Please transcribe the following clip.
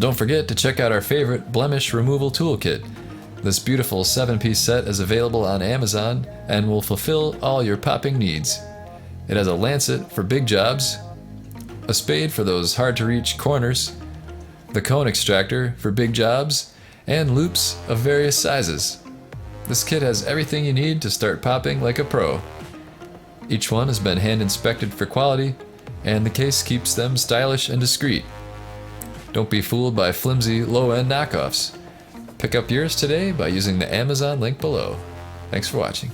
Don't forget to check out our favorite Blemish Removal Toolkit. This beautiful 7-piece set is available on Amazon and will fulfill all your popping needs. It has a lancet for big jobs, a spade for those hard-to-reach corners, the cone extractor for big jobs, and loops of various sizes. This kit has everything you need to start popping like a pro. Each one has been hand inspected for quality, and the case keeps them stylish and discreet. Don't be fooled by flimsy, low-end knockoffs. Pick up yours today by using the Amazon link below. Thanks for watching.